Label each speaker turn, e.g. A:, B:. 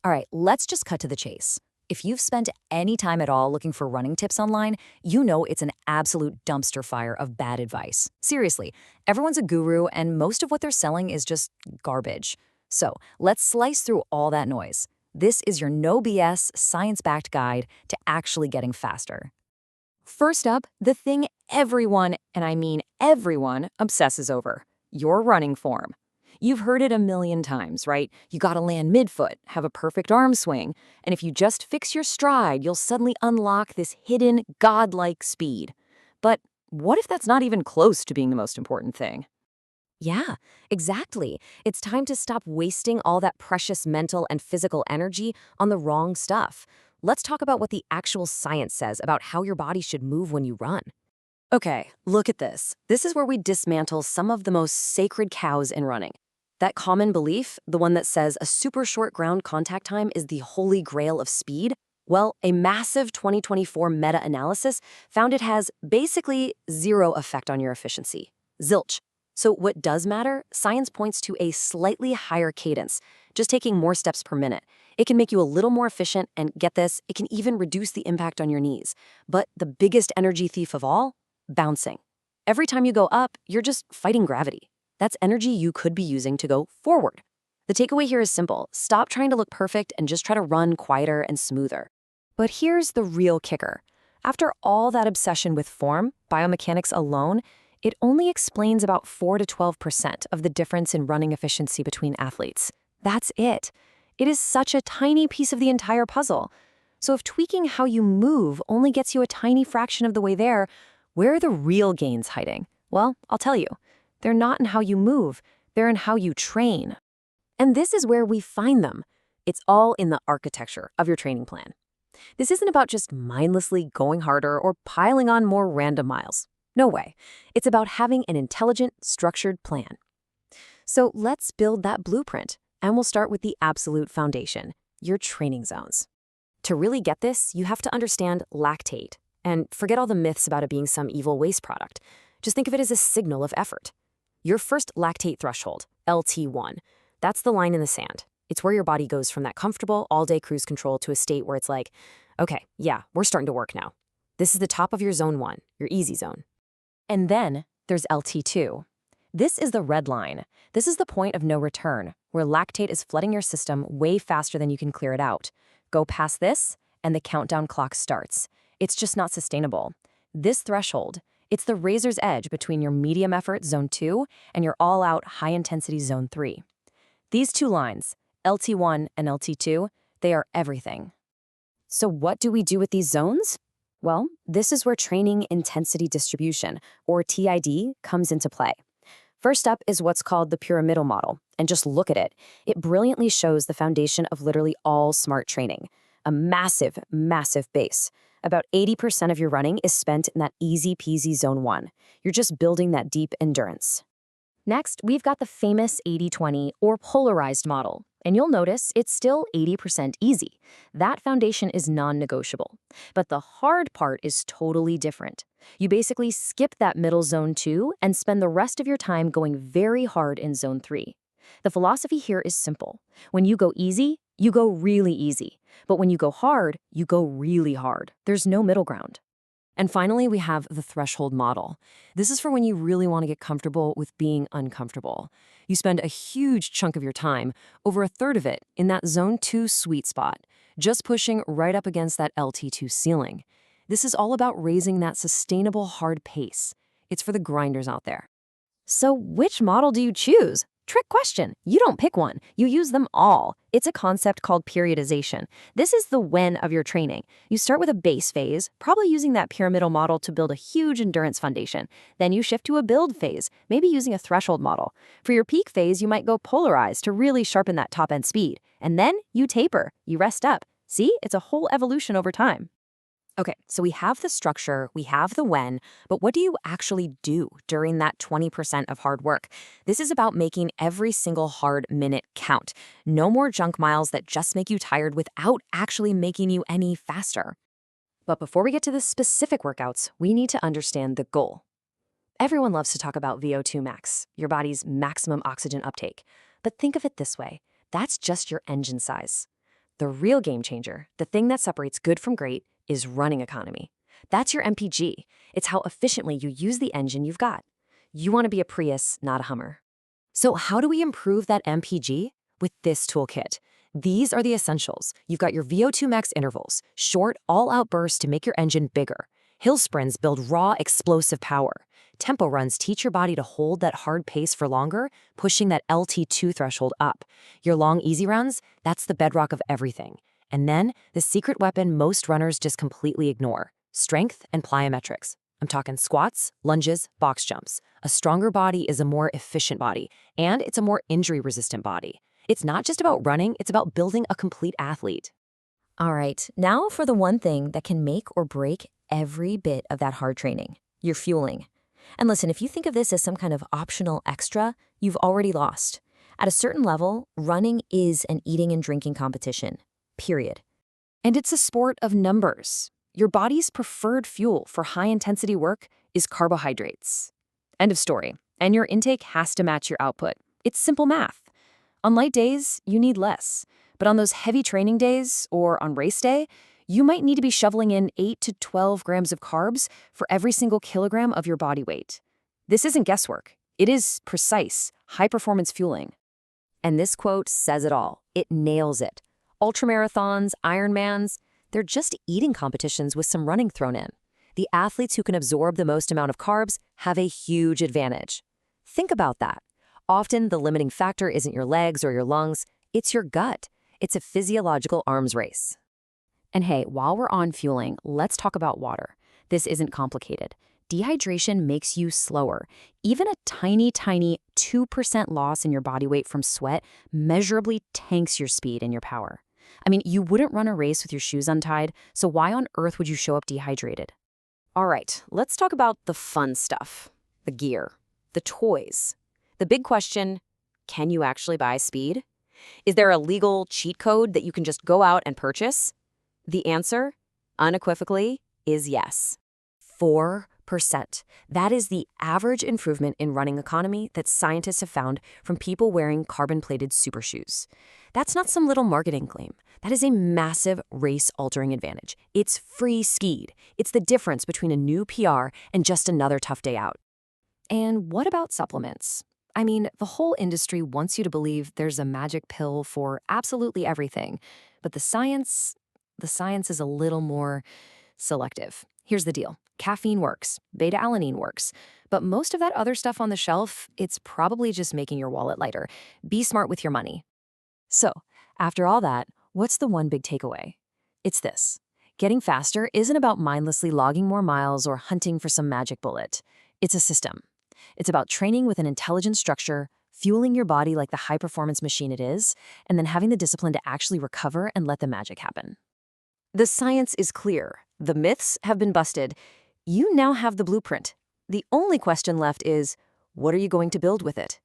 A: All right, let's just cut to the chase. If you've spent any time at all looking for running tips online, you know it's an absolute dumpster fire of bad advice. Seriously, everyone's a guru, and most of what they're selling is just garbage. So let's slice through all that noise. This is your no BS, science-backed guide to actually getting faster. First up, the thing everyone, and I mean everyone, obsesses over: your running form. You've heard it a million times, right? You gotta land midfoot, have a perfect arm swing, and if you just fix your stride, you'll suddenly unlock this hidden, godlike speed. But what if that's not even close to being the most important thing? Yeah, exactly. It's time to stop wasting all that precious mental and physical energy on the wrong stuff. Let's talk about what the actual science says about how your body should move when you run. Okay, look at this. This is where we dismantle some of the most sacred cows in running. That common belief, the one that says a super short ground contact time is the holy grail of speed, well, a massive 2024 meta-analysis found it has basically zero effect on your efficiency. Zilch. So what does matter? Science points to a slightly higher cadence, just taking more steps per minute. It can make you a little more efficient, and get this, it can even reduce the impact on your knees. But the biggest energy thief of all? Bouncing. Every time you go up, you're just fighting gravity. That's energy you could be using to go forward. The takeaway here is simple: stop trying to look perfect and just try to run quieter and smoother. But here's the real kicker. After all that obsession with form, biomechanics alone, it only explains about 4 to 12% of the difference in running efficiency between athletes. That's it. It is such a tiny piece of the entire puzzle. So if tweaking how you move only gets you a tiny fraction of the way there, where are the real gains hiding? Well, I'll tell you. They're not in how you move, they're in how you train. And this is where we find them. It's all in the architecture of your training plan. This isn't about just mindlessly going harder or piling on more random miles. No way. It's about having an intelligent, structured plan. So let's build that blueprint, and we'll start with the absolute foundation: your training zones. To really get this, you have to understand lactate, and forget all the myths about it being some evil waste product. Just think of it as a signal of effort. Your first lactate threshold, LT1, that's the line in the sand. It's where your body goes from that comfortable all-day cruise control to a state where it's like, okay, yeah, we're starting to work now. This is the top of your zone 1, your easy zone. And then there's LT2. This is the red line. This is the point of no return, where lactate is flooding your system way faster than you can clear it out. Go past this, and the countdown clock starts. It's just not sustainable. This threshold, it's the razor's edge between your medium effort zone 2 and your all-out high-intensity zone 3. These two lines, LT1 and LT2, they are everything. So what do we do with these zones? Well, this is where training intensity distribution, or TID, comes into play. First up is what's called the pyramidal model, and just look at it. It brilliantly shows the foundation of literally all smart training. A massive, massive base. About 80% of your running is spent in that easy-peasy zone 1. You're just building that deep endurance. Next, we've got the famous 80-20, or polarized model. And you'll notice it's still 80% easy. That foundation is non-negotiable. But the hard part is totally different. You basically skip that middle zone 2 and spend the rest of your time going very hard in zone 3. The philosophy here is simple. When you go easy, you go really easy. But when you go hard, you go really hard. There's no middle ground. And finally, we have the threshold model. This is for when you really want to get comfortable with being uncomfortable. You spend a huge chunk of your time, over a third of it, in that zone 2 sweet spot, just pushing right up against that LT2 ceiling. This is all about raising that sustainable hard pace. It's for the grinders out there. So which model do you choose? Trick question. You don't pick one. You use them all. It's a concept called periodization. This is the when of your training. You start with a base phase, probably using that pyramidal model to build a huge endurance foundation. Then you shift to a build phase, maybe using a threshold model. For your peak phase, you might go polarized to really sharpen that top-end speed. And then you taper, you rest up. See, it's a whole evolution over time. Okay, so we have the structure, we have the when, but what do you actually do during that 20% of hard work? This is about making every single hard minute count. No more junk miles that just make you tired without actually making you any faster. But before we get to the specific workouts, we need to understand the goal. Everyone loves to talk about VO2 max, your body's maximum oxygen uptake. But think of it this way, that's just your engine size.
B: The real game changer, the thing that separates good from great, is running economy. That's your MPG. It's how efficiently you use the engine you've got. You want to be a Prius, not a Hummer. So how do we improve that MPG? With this toolkit. These are the essentials. You've got your VO2 max intervals, short, all-out bursts to make your engine bigger. Hill sprints build raw, explosive power. Tempo runs teach your body to hold that hard pace for longer, pushing that LT2 threshold up. Your long, easy runs, that's the bedrock of everything. And then, the secret weapon most runners just completely ignore: strength and plyometrics. I'm talking squats, lunges, box jumps. A stronger body is a more efficient body, and it's a more injury-resistant body. It's not just about running, it's about building a complete athlete.
A: All right, now for the one thing that can make or break every bit of that hard training: your fueling. And listen, if you think of this as some kind of optional extra, you've already lost. At a certain level, running is an eating and drinking competition, period. And it's a sport of numbers. Your body's preferred fuel for high-intensity work is carbohydrates. End of story. And your intake has to match your output. It's simple math. On light days, you need less. But on those heavy training days, or on race day, you might need to be shoveling in 8 to 12 grams of carbs for every single kilogram of your body weight. This isn't guesswork. It is precise, high-performance fueling. And this quote says it all. It nails it. Ultramarathons, Ironmans, they're just eating competitions with some running thrown in. The athletes who can absorb the most amount of carbs have a huge advantage. Think about that. Often, the limiting factor isn't your legs or your lungs, it's your gut. It's a physiological arms race. And hey, while we're on fueling, let's talk about water. This isn't complicated. Dehydration makes you slower. Even a tiny 2% loss in your body weight from sweat measurably tanks your speed and your power. I mean, you wouldn't run a race with your shoes untied, so why on earth would you show up dehydrated?
B: All right, let's talk about the fun stuff. The gear, the toys. The big question, can you actually buy speed? Is there a legal cheat code that you can just go out and purchase? The answer, unequivocally, is yes.
A: 4%. That is the average improvement in running economy that scientists have found from people wearing carbon-plated super shoes. That's not some little marketing claim. That is a massive race-altering advantage. It's free skied. It's the difference between a new PR and just another tough day out. And what about supplements? I mean, the whole industry wants you to believe there's a magic pill for absolutely everything, but the science is a little more selective. Here's the deal. Caffeine works, beta-alanine works, but most of that other stuff on the shelf, it's probably just making your wallet lighter. Be smart with your money. So, after all that, what's the one big takeaway? It's this. Getting faster isn't about mindlessly logging more miles or hunting for some magic bullet. It's a system. It's about training with an intelligent structure, fueling your body like the high-performance machine it is, and then having the discipline to actually recover and let the magic happen. The science is clear. The myths have been busted. You now have the blueprint. The only question left is, what are you going to build with it?